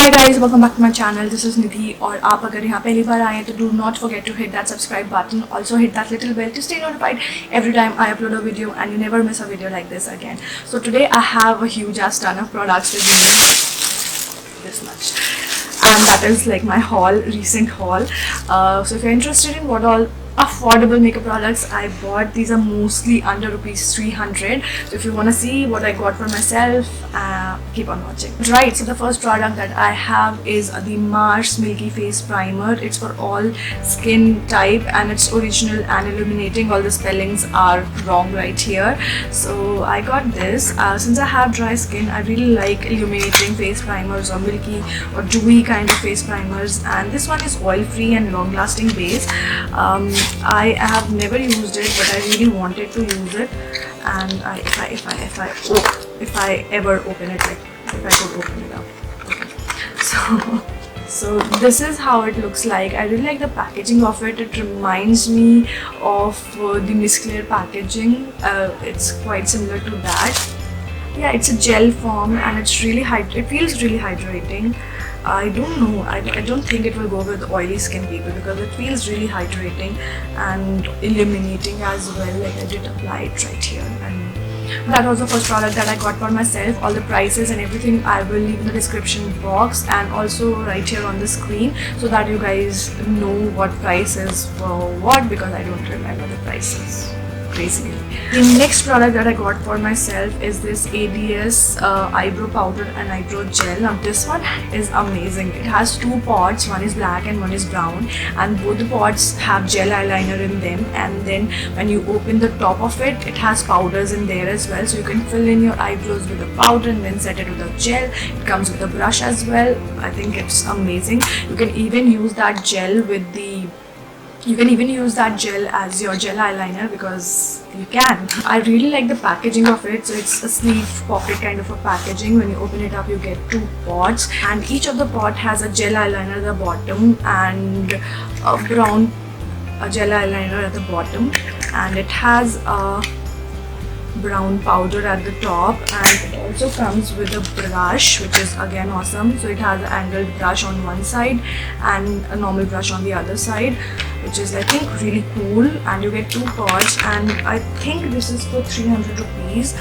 Hi guys, welcome back to my channel. This is Nidhi और आप अगर यहाँ पहली बार आए हैं तो do not forget to hit that subscribe button. Also hit that little bell to stay notified every time I upload a video and you never miss a video like this again. So today I have a huge ass ton of products with me, this much, and that is like my haul, recent haul. So if you're interested in what all affordable makeup products I bought, these are mostly under rupees 300. So if you want to see what I got for myself, keep on watching. Right, so the first product that I have is the Mars Milky Face Primer. It's for all skin type and it's original and illuminating. All the spellings are wrong right here. So I got this. Since I have dry skin, I really like illuminating face primers or milky or dewy kind of face primers, and this one is oil free and long lasting base. I have never used it, but I really wanted to use it, and if I ever open it, like if I could open it up. Okay. So this is how it looks like. I really like the packaging of it. It reminds me of the Miss Claire packaging. It's quite similar to that. Yeah, it's a gel form and it's really it feels really hydrating. I don't know, I don't think it will go with oily skin people because it feels really hydrating and illuminating as well. Like I did apply it right here, and that was the first product that I got for myself. All the prices and everything I will leave in the description box and also right here on the screen so that you guys know what price is for what, because I don't remember the prices basically. The next product that I got for myself is this ADS eyebrow powder and eyebrow gel. Now this one is amazing. It has two pods, one is black and one is brown, and both the pods have gel eyeliner in them, and then when you open the top of it, it has powders in there as well, so you can fill in your eyebrows with a powder and then set it with a gel. It comes with a brush as well. I think it's amazing. You can even use that gel with the as your gel eyeliner, because you can. I really like the packaging of it. So it's a sleeve pocket kind of a packaging. When you open it up, you get two pods, and each of the pod has a gel eyeliner at the bottom and a brown gel eyeliner at the bottom, and it has a brown powder at the top, and it also comes with a brush, which is again awesome. So it has an angled brush on one side and a normal brush on the other side, which is I think really cool. And you get two pods, and I think this is for 300 rupees,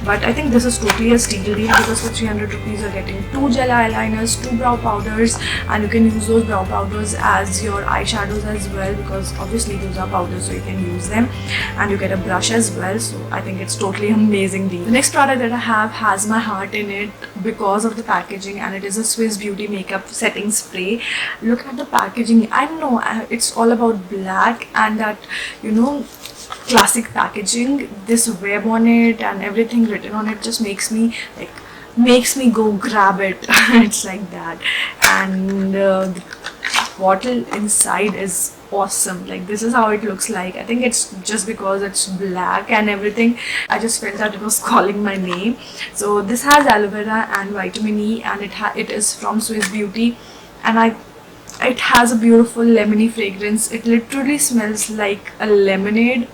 but I think this is totally a steal deal because for 300 rupees you're getting two gel eyeliners, two brow powders, and you can use those brow powders as your eyeshadows as well, because obviously those are powders, so you can use them, and you get a brush as well. So I think it's totally amazing deal. The next product that I have has my heart in it because of the packaging, and it is a Swiss Beauty makeup setting spray. Look at the packaging. I know it's all about black and that, you know, classic packaging. This web on it and everything written on it just makes me go grab it. It's like that. And the bottle inside is awesome. Like this is how it looks like. I think it's just because it's black and everything, I just felt that it was calling my name. So this has aloe vera and vitamin E, and it is from Swiss Beauty, and it has a beautiful lemony fragrance. It literally smells like a lemonade.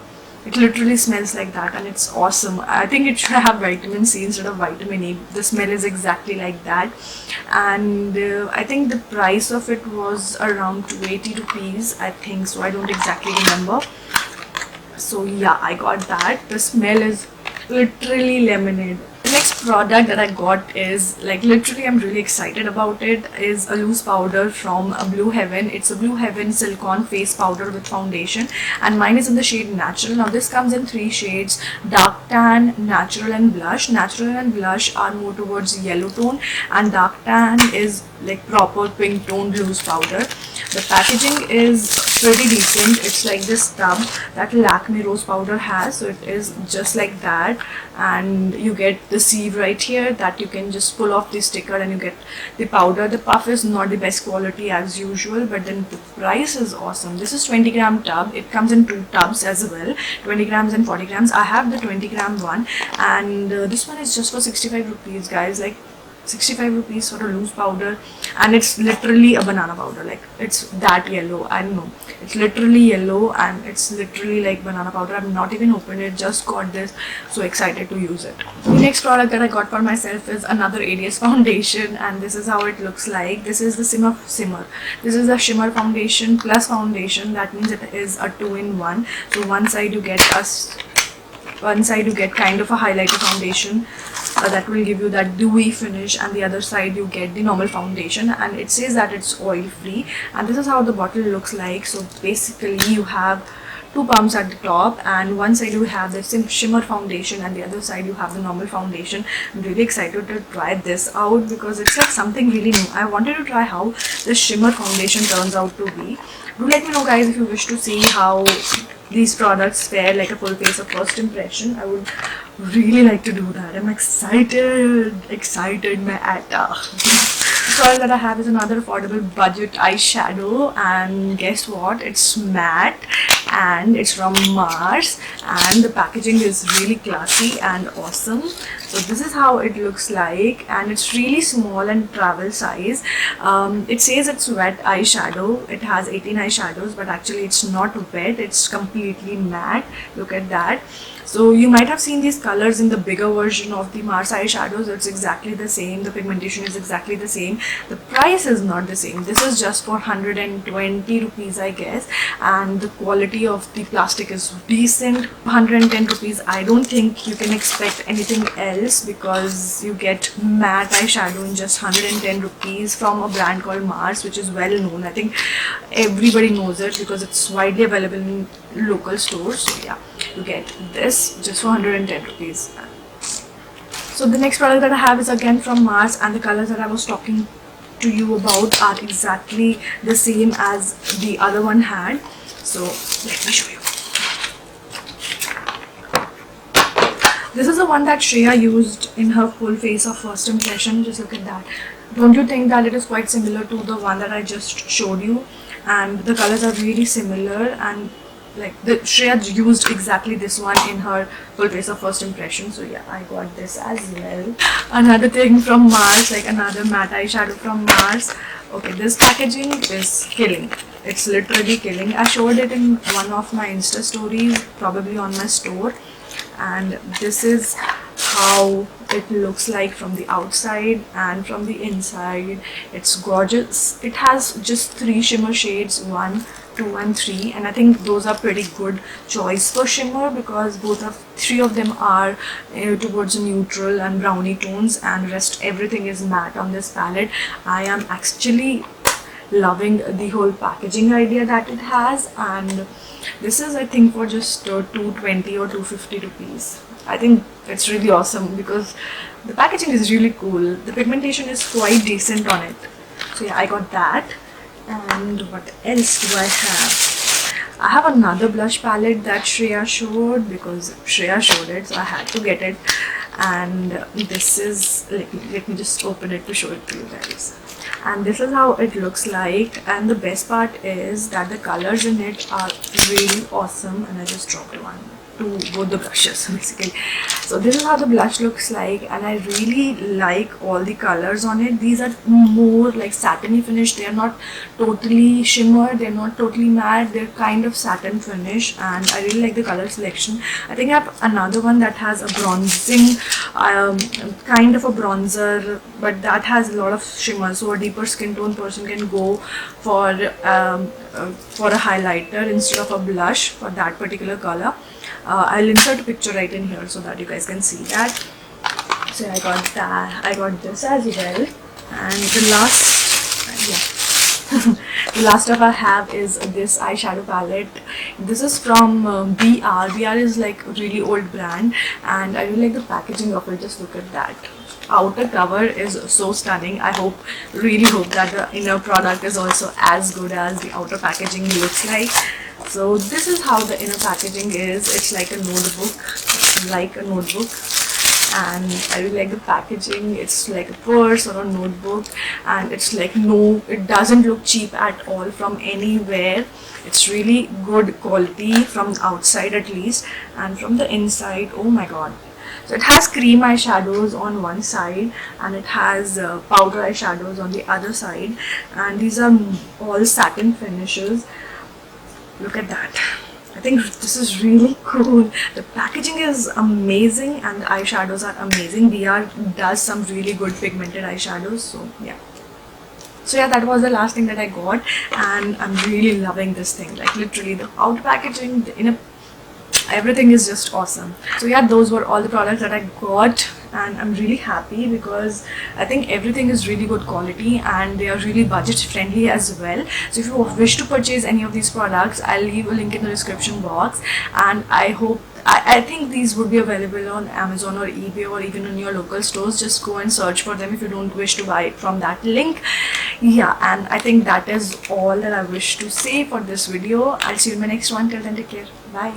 It literally smells like that, and it's awesome. I think it should have vitamin C instead of vitamin E. The smell is exactly like that. And I think the price of it was around 280 rupees, I think so. I don't exactly remember. So yeah, I got that. The smell is literally lemonade. The next product that I got is like literally I'm really excited about it, is a loose powder from Blue Heaven. It's a Blue Heaven silicone face powder with foundation, and mine is in the shade Natural. Now this comes in three shades: dark tan, natural, and blush. Natural and blush are more towards yellow tone, and dark tan is like proper pink toned loose powder. The packaging is pretty decent. It's like this tub that Lakme rose powder has, so it is just like that, and you get the sieve right here that you can just pull off the sticker and you get the powder. The puff is not the best quality as usual, but then the price is awesome. This is 20-gram tub. It comes in two tubs as well, 20 grams and 40 grams. I have the 20-gram one, and this one is just for 65 rupees, guys. Like 65 rupees for a loose powder, and it's literally a banana powder. Like, it's that yellow. I don't know, it's literally yellow and it's literally like banana powder. I've not even opened it, just got this, so excited to use it. The next product that I got for myself is another ADS foundation, and this is how it looks like. This is the Simmer. This is a shimmer foundation plus foundation. That means it is a 2-in-1. So one side you get kind of a highlighter foundation that will give you that dewy finish, and the other side you get the normal foundation, and it says that it's oil free, and this is how the bottle looks like. So basically you have 2 pumps at the top, and one side you have the shimmer foundation and the other side you have the normal foundation. I'm really excited to try this out because it's like something really new. I wanted to try how the shimmer foundation turns out to be. Do let me know guys if you wish to see how these products fare like a full face of first impression. I would really like to do that. I'm excited, my atta. The product that I have is another affordable budget eyeshadow, and guess what, it's matte and it's from Mars, and the packaging is really classy and awesome. So this is how it looks like, and it's really small and travel size. It says it's wet eyeshadow. It has 18 eyeshadows, but actually it's not wet, it's completely matte. Look at that. So you might have seen these colors in the bigger version of the Mars eyeshadows. It's exactly the same. The pigmentation is exactly the same. The price is not the same. This is just for 120 rupees, I guess. And the quality of the plastic is decent. 110 rupees. I don't think you can expect anything else because you get matte eyeshadow in just 110 rupees from a brand called Mars, which is well known. I think everybody knows it because it's widely available in local stores. So yeah, you get this just for 110 rupees. So the next product that I have is again from Mars, and the colors that I was talking to you about are exactly the same as the other one had. So let me show you. This is the one that Shreya used in her full face of first impression. Just look at that. Don't you think that it is quite similar to the one that I just showed you? And the colors are really similar, and like Shreya used exactly this one in her full face of first impression. So yeah, I got this as well. Another thing from Mars, like another matte eyeshadow from Mars. Okay, this packaging is killing. It's literally killing. I showed it in one of my Insta stories, probably on my store, and this is how it looks like from the outside and from the inside. It's gorgeous. It has just 3 shimmer shades, 1, 2 and 3, and I think those are pretty good choice for shimmer because 3 of them are towards neutral and brownie tones, and rest everything is matte on this palette. I am actually loving the whole packaging idea that it has, and this is I think for just 220 or 250 rupees. I think it's really awesome because the packaging is really cool. The pigmentation is quite decent on it. So yeah, I got that. And what else do I have? I have another blush palette that Shreya showed because Shreya showed it, so I had to get it. And this is, let me just open it to show it to you guys. And this is how it looks like, and the best part is that the colors in it are really awesome. And I just dropped one to both the brushes basically. So this is how the blush looks like, and I really like all the colors on it. These are more like satiny finish. They are not totally shimmer, they're not totally matte, they're kind of satin finish, and I really like the color selection. I think I have another one that has a bronzing kind of a bronzer, but that has a lot of shimmer, so a deeper skin tone person can go for a highlighter instead of a blush for that particular color. I'll insert a picture right in here so that you guys can see that. So I got that. I got this as well. And the last stuff I have is this eyeshadow palette. This is from BR. BR is like a really old brand, and I really like the packaging of it. Just look at that. Outer cover is so stunning. I really hope that the inner product is also as good as the outer packaging looks like. So this is how the inner packaging is. It's like a notebook, and I really like the packaging. It's like a purse or a notebook, and it's like it doesn't look cheap at all from anywhere. It's really good quality from outside at least, and from the inside, oh my god. So it has cream eyeshadows on one side and it has powder eyeshadows on the other side, and these are all satin finishes. Look at that. I think this is really cool. The packaging is amazing and the eyeshadows are amazing. VR does some really good pigmented eyeshadows, so yeah. So yeah, that was the last thing that I got, and I'm really loving this thing. Like literally the out packaging, everything is just awesome. So yeah, those were all the products that I got, and I'm really happy because I think everything is really good quality and they are really budget friendly as well. So if you wish to purchase any of these products, I'll leave a link in the description box, and I think these would be available on Amazon or eBay or even in your local stores. Just go and search for them if you don't wish to buy it from that link. Yeah, and I think that is all that I wish to say for this video. I'll see you in my next one. Till then, take care. Bye.